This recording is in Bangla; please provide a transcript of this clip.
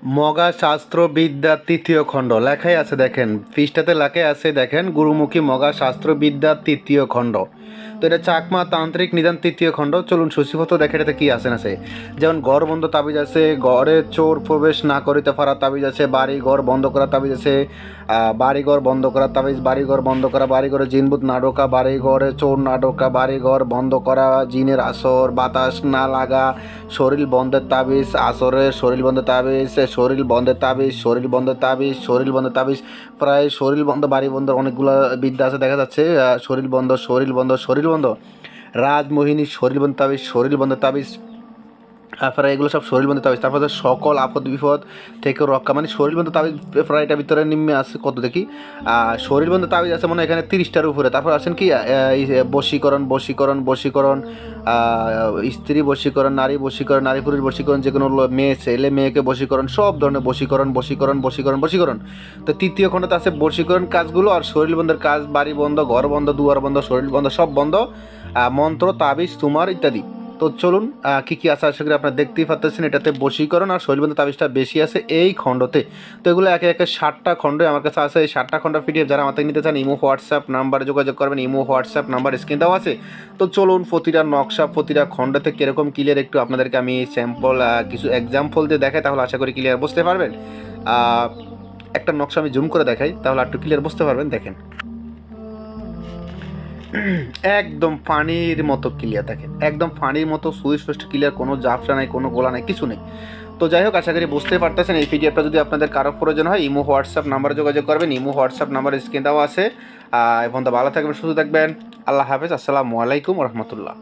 মগা শাস্ত্রবিদ্যা তৃতীয় খণ্ড লেখাই আছে দেখেন, পৃষ্ঠাতে লেখাই আছে দেখেন, গুরুমুখী মগা শাস্ত্রবিদ্যা তৃতীয় খণ্ড। তো এটা চাকমা তান্ত্রিক নিদান তৃতীয় খণ্ড। চলুন সূচিপত্র দেখে এটাতে কী আছে না আছে। যেমন ঘর বন্ধ তাবিজ আছে, ঘরে চোর প্রবেশ না করিতে পারা তাবিজ আছে, বাড়ি ঘর বন্ধ করা তাবিজ আছে, বাড়িঘর বন্ধ করা তাবিজ, বাড়িঘর বন্ধ করা, বাড়িঘরে জিনবুত না ঢোকা, বাড়িঘরে চোর না ঢোকা, বাড়িঘর বন্ধ করা, জিনের আসর, বাতাস না লাগা, শরীর বন্ধের তাবিজ, আসরের শরীর বন্ধের তাবিজ, শরীর বন্ধের তাবিজ, শরীর বন্ধের তাবিজ, শরীর বন্ধের তাবিজ, প্রায় শরীর বন্ধ বাড়ি বন্ধ অনেকগুলো বিদ্যা আছে দেখা যাচ্ছে। শরীর বন্ধ, শরীর বন্ধ, শরীর বন্ধ, রাজমোহিনী শরীর বন্ধ তাবিজ, শরীর বন্ধ তাবিজ, তারপরে এগুলো সব শরীরবন্ধ তাবিজ। তারপরে সকল আপদ বিপদ থেকে রক্ষা, মানে শরীরবন্ধ তাবিজ প্রায় এটার ভিতরে নিম্নে আছে কত দেখি, শরীরবন্ধ তাবিজ আছে মানে এখানে 30টার উপরে। তারপর আছেন কি বশীকরণ, বশীকরণ, বশীকরণ, স্ত্রী বশীকরণ, নারী বশীকরণ, নারী পুরুষ বশীকরণ, যে কোনো মেয়ে ছেলে মেয়েকে বশীকরণ, সব ধরনের বশীকরণ, বশীকরণ, বশীকরণ, বশীকরণ। তো তৃতীয় খণ্ডতে আছে বশীকরণ কাজগুলো, আর শরীরবন্ধের কাজ, বাড়ি বন্ধ, ঘর বন্ধ, দুয়ার বন্ধ, শরীর বন্ধ, সব বন্ধ, মন্ত্র তাবিজ তোমার ইত্যাদি। তো চলুন কী কী আছে আশা করি আপনারা দেখতেই পাচ্ছেন। এটাতে বশীকরণ আর শৈলবন্ধ তাবিজটা বেশি আছে এই খণ্ডতে। তো এগুলো একে একে 7টা খণ্ড আমার কাছে আছে। এই 7টা খণ্ড পিডিএফ যারা আমাদের নিতে চান ইমো হোয়াটসঅ্যাপ নাম্বারে যোগাযোগ করবেন, ইমো হোয়াটসঅ্যাপ নাম্বার স্ক্রিন দেওয়া আছে। তো চলুন প্রতিটা নকশা প্রতিটা খণ্ডতে কীরকম ক্লিয়ার একটু আপনাদেরকে আমি স্যাম্পল কিছু এক্সাম্পল দিয়ে দেখাই, তাহলে আশা করি ক্লিয়ার বুঝতে পারবেন। একটা নকশা আমি জুম করে দেখাই, তাহলে একটু ক্লিয়ার বুঝতে পারবেন। দেখেন একদম পানির মতো ক্লিয়ার, দেখেন একদম পানির মতো সুস্পষ্ট ক্লিয়ার, কোনো জাফরা নাই, কোনো গোলা নাই, কিছু নেই। তো যাই হোক আশা করি বুঝতে পারতেছেন। এই পিডিএফটা যদি আপনাদের কারো প্রয়োজন হয় ইমো হোয়াটসঅ্যাপ নাম্বারে যোগাযোগ করবেন, ইমো হোয়াটসঅ্যাপ নাম্বার স্ক্রিন দেওয়া আছে। এখন তো ভালো থাকবেন, সুস্থ থাকবেন। আল্লাহ হাফেজ, আসসালামু আলাইকুম রহমতুল্লাহ।